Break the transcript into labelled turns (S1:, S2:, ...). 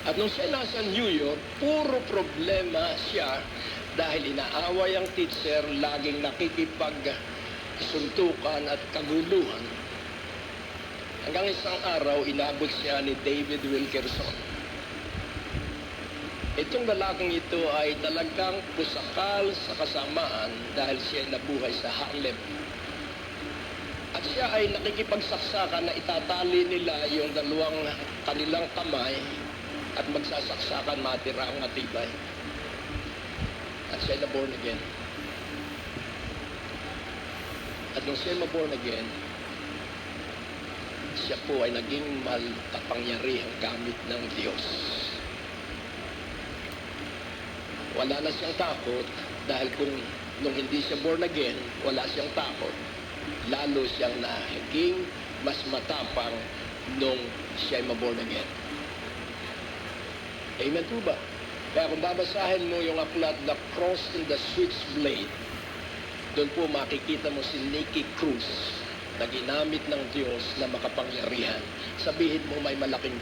S1: At nung siya nasa New York, puro problema siya dahil inaaway ang teacher, laging nakikipagsuntukan at kaguluhan. Hanggang isang araw, inabot siya ni David Wilkerson. Itong lalaking ito ay talagang pusakal sa kasamaan dahil siya nabuhay sa Harlem. At siya ay nakikipagsaksakan na itatali nila yung dalawang kanilang kamay at magsasaksakan matira ang matibay. At siya ay na-born again. At nung siya ay ma-born again, siya po ay naging makapangyarihang gamit ng Diyos. Wala na siyang takot dahil kung nung hindi siya born again, wala siyang takot. Lalo siyang naging mas matapang nung siya ay ma-born again. Amen po ba? Kaya kung babasahin mo yung aklat, The Cross in the Switchblade, doon po makikita mo si Nicky Cruz na ginamit ng Diyos na makapangyarihan. Sabihin mo may malaking